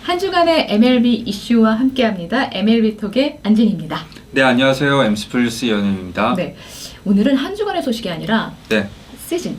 한 주간의 MLB 이슈와 함께합니다. MLB톡의 안진입니다. 네, 안녕하세요. 엠스플리스 연우입니다. 네, 오늘은 한 주간의 소식이 아니라 네.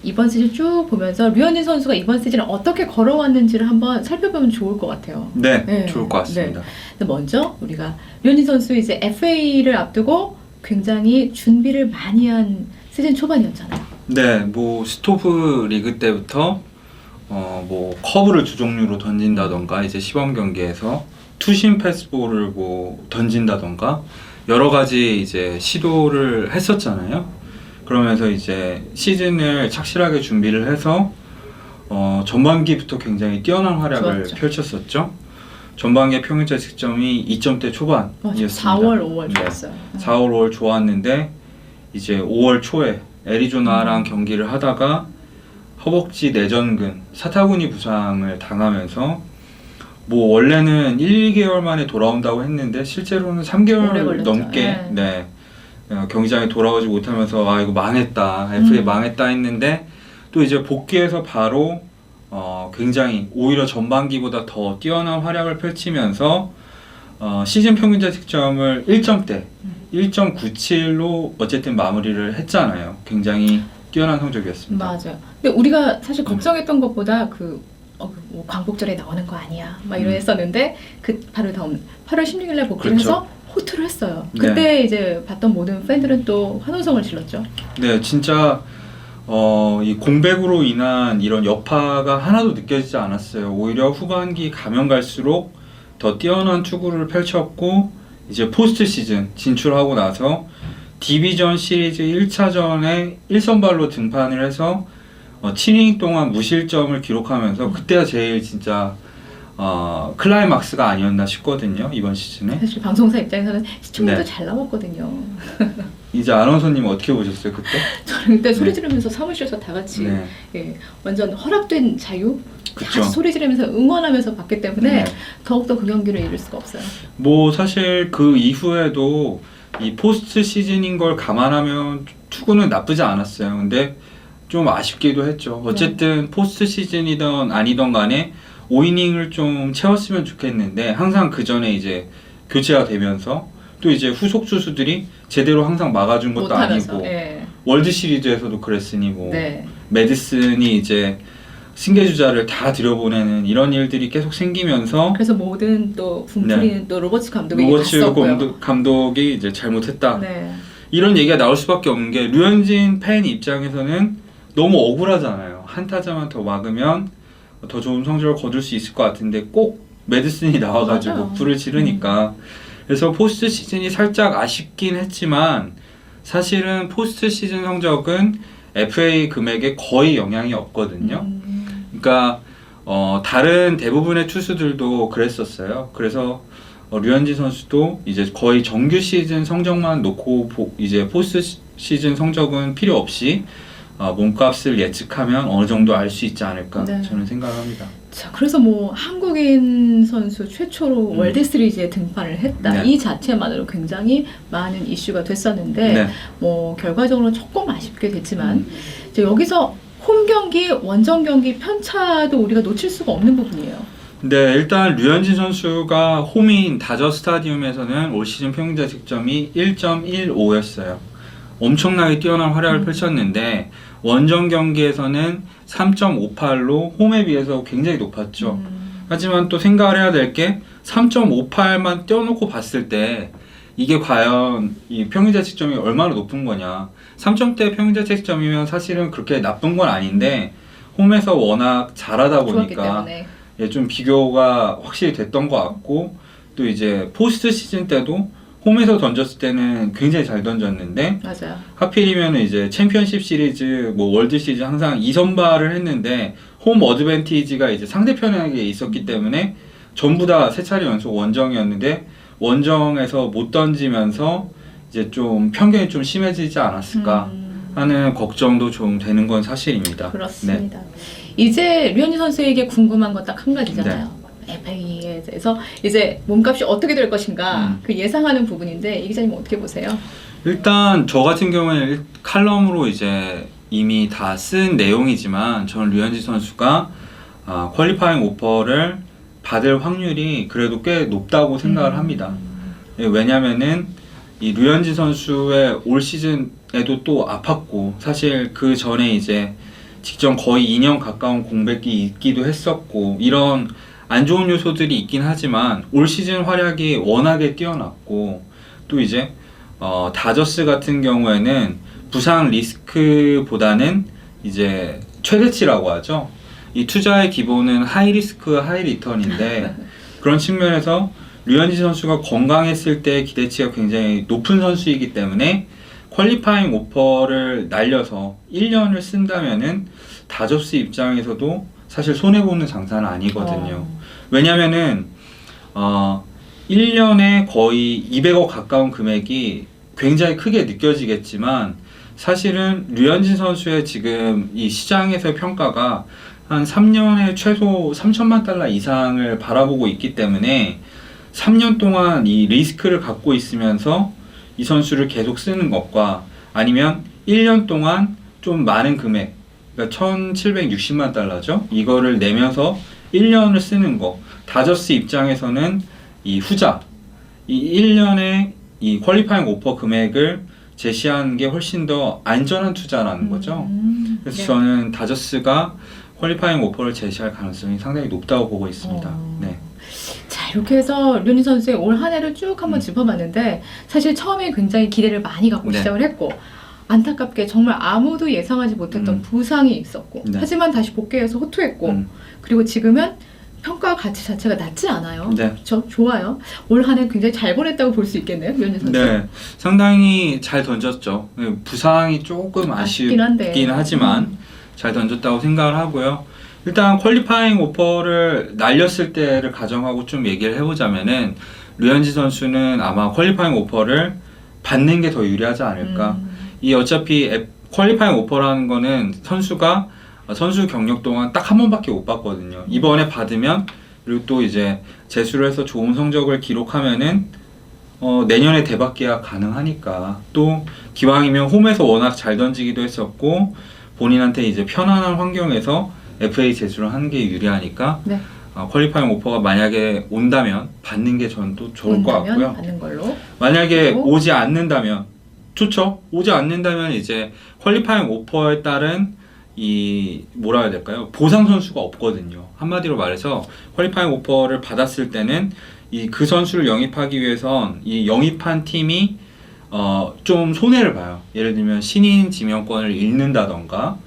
이번 시즌 쭉 보면서 류현진 선수가 이번 시즌을 어떻게 걸어왔는지를 한번 살펴보면 좋을 것 같아요. 네, 좋을 것 같습니다. 네. 먼저 우리가 류현진 선수 이제 FA를 앞두고 굉장히 준비를 많이 한 시즌 초반이었잖아요. 네, 뭐 스토브 리그 때부터 뭐 커브를 두 종류로 던진다던가 이제 시범 경기에서 투심 패스볼을 뭐 던진다던가 여러 가지 이제 시도를 했었잖아요. 그러면서 이제 시즌을 착실하게 준비를 해서 전반기부터 굉장히 뛰어난 활약을 좋았죠. 펼쳤었죠. 전반기의 평균 득점이 2점대 초반이었습니다. 4월, 5월 네. 좋았어요. 4월, 5월 좋았는데 이제 5월 초에 애리조나랑 경기를 하다가 허벅지 내전근, 사타구니 부상을 당하면서 뭐 원래는 1, 2개월 만에 돌아온다고 했는데 실제로는 오래 3개월 걸렸죠. 넘게 경기장에 돌아오지 못하면서 아 이거 망했다, FA 망했다 했는데 또 이제 복귀해서 바로 굉장히 오히려 전반기보다 더 뛰어난 활약을 펼치면서 시즌 평균자 득점을 1점대 1.97로 어쨌든 마무리를 했잖아요. 굉장히 뛰어난 성적이었습니다. 맞아요. 근데 우리가 사실 걱정했던 것보다 뭐 광복절에 나오는 거 아니야 막 이랬었는데 그 바로 다음 8월 16일날 복귀를 그렇죠. 해서 호투를 했어요. 그때 이제 봤던 모든 팬들은 또 환호성을 질렀죠. 네, 진짜 이 공백으로 인한 이런 여파가 하나도 느껴지지 않았어요. 오히려 후반기 가면 갈수록 더 뛰어난 투구를 펼쳤고 이제 포스트 시즌 진출하고 나서 디비전 시리즈 1차전에 1선발로 등판을 해서 7이닝 동안 무실점을 기록하면서 그때가 제일 진짜 클라이막스가 아니었나 싶거든요. 이번 시즌에. 사실 방송사 입장에서는 시청률도 네. 잘 나왔거든요. 이제 아나운서님 어떻게 보셨어요 그때? 저는 그때 소리 지르면서 사무실에서 다 같이 네. 완전 허락된 자유 다 그쵸. 같이 소리 지르면서 응원하면서 봤기 때문에 네. 더욱더 그 경기를 잃을 수가 없어요. 뭐 사실 그 이후에도 이 포스트 시즌인 걸 감안하면 투구는 나쁘지 않았어요. 근데 좀 아쉽기도 했죠. 어쨌든 포스트 시즌이던 아니던 간에 5이닝을 좀 채웠으면 좋겠는데 항상 그 전에 이제 교체가 되면서 또 이제 후속 투수들이 제대로 항상 막아준 것도 못하면서, 아니고 예. 월드 시리즈에서도 그랬으니 뭐 네. 메디슨이 이제 승계주자를 다 들여보내는 이런 일들이 계속 생기면서 그래서 모든 또 분풀이는 또 로버츠 감독이 로버츠 갔었고요. 감독이 이제 잘못했다. 네. 이런 얘기가 나올 수밖에 없는 게 류현진 팬 입장에서는 너무 억울하잖아요. 한 타자만 더 막으면 더 좋은 성적을 거둘 수 있을 것 같은데 꼭 메디슨이 나와가지고 맞아요. 불을 지르니까 그래서 포스트 시즌이 살짝 아쉽긴 했지만 사실은 포스트 시즌 성적은 FA 금액에 거의 영향이 없거든요. 그러니까 다른 대부분의 투수들도 그랬었어요. 그래서 류현진 선수도 이제 거의 정규 시즌 성적만 놓고 이제 포스트 시즌 성적은 필요 없이 몸값을 예측하면 어느 정도 알 수 있지 않을까 저는 생각합니다. 자, 그래서 뭐 한국인 선수 최초로 월드 시리즈에 등판을 했다. 네. 이 자체만으로 굉장히 많은 이슈가 됐었는데 뭐 결과적으로는 조금 아쉽게 됐지만 이제 여기서 홈 경기, 원정 경기 편차도 우리가 놓칠 수가 없는 부분이에요. 네, 일단 류현진 선수가 홈인 다저 스타디움에서는 올 시즌 평균자 득점이 1.15였어요. 엄청나게 뛰어난 활약을 펼쳤는데 원정 경기에서는 3.58로 홈에 비해서 굉장히 높았죠. 하지만 또 생각을 해야 될 게 3.58만 떼어놓고 봤을 때 이게 과연 이 평균자 득점이 얼마나 높은 거냐. 3점대 평균자 득점이면 사실은 그렇게 나쁜 건 아닌데 홈에서 워낙 잘하다 보니까 좀 비교가 확실히 됐던 것 같고 또 이제 포스트 시즌 때도 홈에서 던졌을 때는 굉장히 잘 던졌는데 맞아요. 하필이면 이제 챔피언십 시리즈, 뭐 월드 시리즈 항상 2선발을 했는데 홈 어드밴티지가 이제 상대편에게 있었기 때문에 전부 다 세 차례 연속 원정이었는데 원정에서 못 던지면서 이제 좀 편견이 좀 심해지지 않았을까 하는 걱정도 좀 되는 건 사실입니다. 그렇습니다. 이제 류현진 선수에게 궁금한 건 딱 한 가지잖아요. FA에 대해서 이제 몸값이 어떻게 될 것인가 그 예상하는 부분인데 이 기자님 어떻게 보세요? 일단 저 같은 경우에는 칼럼으로 이제 이미 다 쓴 내용이지만 저는 류현진 선수가 퀄리파잉 오퍼를 받을 확률이 그래도 꽤 높다고 생각을 합니다. 예, 왜냐면은 이 류현진 선수의 올 시즌에도 또 아팠고 사실 그 전에 이제 직전 거의 2년 가까운 공백이 있기도 했었고 이런 안 좋은 요소들이 있긴 하지만 올 시즌 활약이 워낙에 뛰어났고 또 이제 다저스 같은 경우에는 부상 리스크보다는 이제 최대치라고 하죠. 이 투자의 기본은 하이 리스크 하이 리턴인데 그런 측면에서 류현진 선수가 건강했을 때 기대치가 굉장히 높은 선수이기 때문에 퀄리파잉 오퍼를 날려서 1년을 쓴다면은 다저스 입장에서도 사실 손해보는 장사는 아니거든요. 왜냐면은 1년에 거의 200억 가까운 금액이 굉장히 크게 느껴지겠지만 사실은 류현진 선수의 지금 이 시장에서의 평가가 한 3년에 최소 3천만 달러 이상을 바라보고 있기 때문에 3년 동안 이 리스크를 갖고 있으면서 이 선수를 계속 쓰는 것과 아니면 1년 동안 좀 많은 금액, 그러니까 1760만 달러죠. 이거를 내면서 1년을 쓰는 거. 다저스 입장에서는 이 후자, 이 1년에 이 퀄리파잉 오퍼 금액을 제시하는 게 훨씬 더 안전한 투자라는 거죠. 그래서 네. 저는 다저스가 퀄리파잉 오퍼를 제시할 가능성이 상당히 높다고 보고 있습니다. 네. 자, 이렇게 해서 류현진 선수의 올 한 해를 쭉 한번 짚어봤는데 사실 처음에 굉장히 기대를 많이 갖고 네. 시작을 했고 안타깝게 정말 아무도 예상하지 못했던 부상이 있었고 네. 하지만 다시 복귀해서 호투했고 그리고 지금은 평가 가치 자체가 낮지 않아요. 네. 그렇죠? 좋아요. 올 한 해 굉장히 잘 보냈다고 볼 수 있겠네요. 류현진 선수. 네, 상당히 잘 던졌죠. 네, 부상이 조금 아쉽긴 하지만 잘 던졌다고 생각을 하고요. 일단 퀄리파잉 오퍼를 날렸을 때를 가정하고 좀 얘기를 해보자면은 류현진 선수는 아마 퀄리파잉 오퍼를 받는 게 더 유리하지 않을까. 이 어차피 퀄리파잉 오퍼라는 거는 선수가 선수 경력 동안 딱 한 번밖에 못 받거든요. 이번에 받으면 그리고 또 이제 재수를 해서 좋은 성적을 기록하면은 내년에 대박 계약 가능하니까 또 기왕이면 홈에서 워낙 잘 던지기도 했었고 본인한테 이제 편안한 환경에서 FA 재수를 하는 게 유리하니까 네. 퀄리파잉 오퍼가 만약에 온다면 받는 게 저는 또 좋을 것 같고요. 받는 걸로. 만약에 그리고? 오지 않는다면 좋죠. 오지 않는다면 이제 퀄리파잉 오퍼에 따른 이 뭐라 해야 될까요? 보상 선수가 없거든요. 한마디로 말해서 퀄리파잉 오퍼를 받았을 때는 이 그 선수를 영입하기 위해선 이 영입한 팀이 좀 손해를 봐요. 예를 들면 신인 지명권을 잃는다던가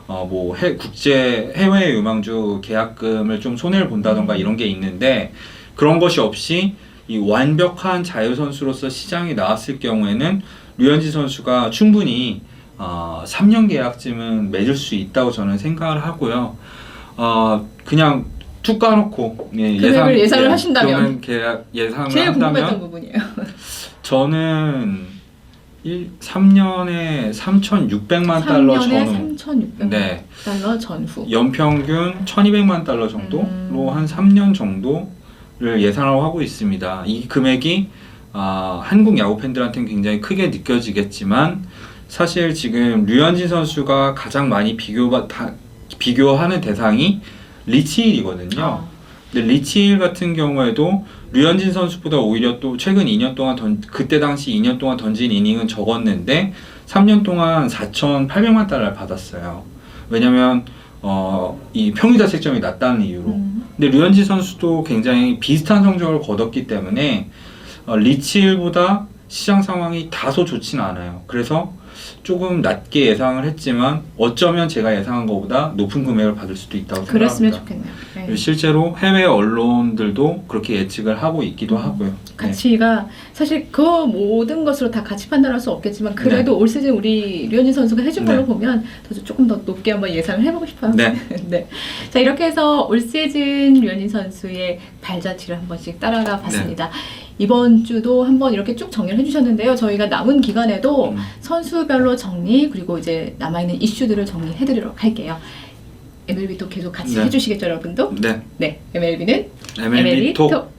뭐 국제 해외 유망주 계약금을 좀 손해를 본다던가 이런 게 있는데 그런 것이 없이 이 완벽한 자유 선수로서 시장에 나왔을 경우에는 류현진 선수가 충분히 3년 계약쯤은 맺을 수 있다고 저는 생각을 하고요. 그냥 툭 까놓고 예상을 하신다면 계약 예상을 제일 궁금했던 한다면 부분이에요. 저는 3년에 3,600만 달러 3년에 전후 3,600만 네. 달러 전후. 연평균 1,200만 달러 정도로 한 3년 정도를 예상하고 하고 있습니다. 이 금액이 한국 야구 팬들한테는 굉장히 크게 느껴지겠지만 사실 지금 류현진 선수가 가장 많이 비교하는 대상이 리치힐이거든요. 근데 리치힐 같은 경우에도 류현진 선수보다 오히려 또 최근 2년 동안 그때 당시 2년 동안 던진 이닝은 적었는데 3년 동안 4,800만 달러를 받았어요. 왜냐면 이 평균 자책점이 낮다는 이유로. 근데 류현진 선수도 굉장히 비슷한 성적을 거뒀기 때문에 리치힐보다 시장 상황이 다소 좋지는 않아요. 그래서 조금 낮게 예상을 했지만 어쩌면 제가 예상한 것보다 높은 금액을 받을 수도 있다고 생각합니다. 그랬으면 좋겠네요. 네. 실제로 해외 언론들도 그렇게 예측을 하고 있기도 하고요. 가치가 사실 그 모든 것으로 다 가치 판단할 수 없겠지만 그래도 올 시즌 우리 류현진 선수가 해준 걸로 보면 조금 더 높게 한번 예상을 해보고 싶어요. 네. 네. 자, 이렇게 해서 올 시즌 류현진 선수의 발자취를 한 번씩 따라가 봤습니다. 이번 주도 한번 이렇게 쭉 정리를 해주셨는데요. 저희가 남은 기간에도 선수별로 정리 그리고 이제 남아있는 이슈들을 정리해드리도록 할게요. MLB 톡 계속 같이 해주시겠죠, 여러분도? 네. 네. MLB는 MLB 톡.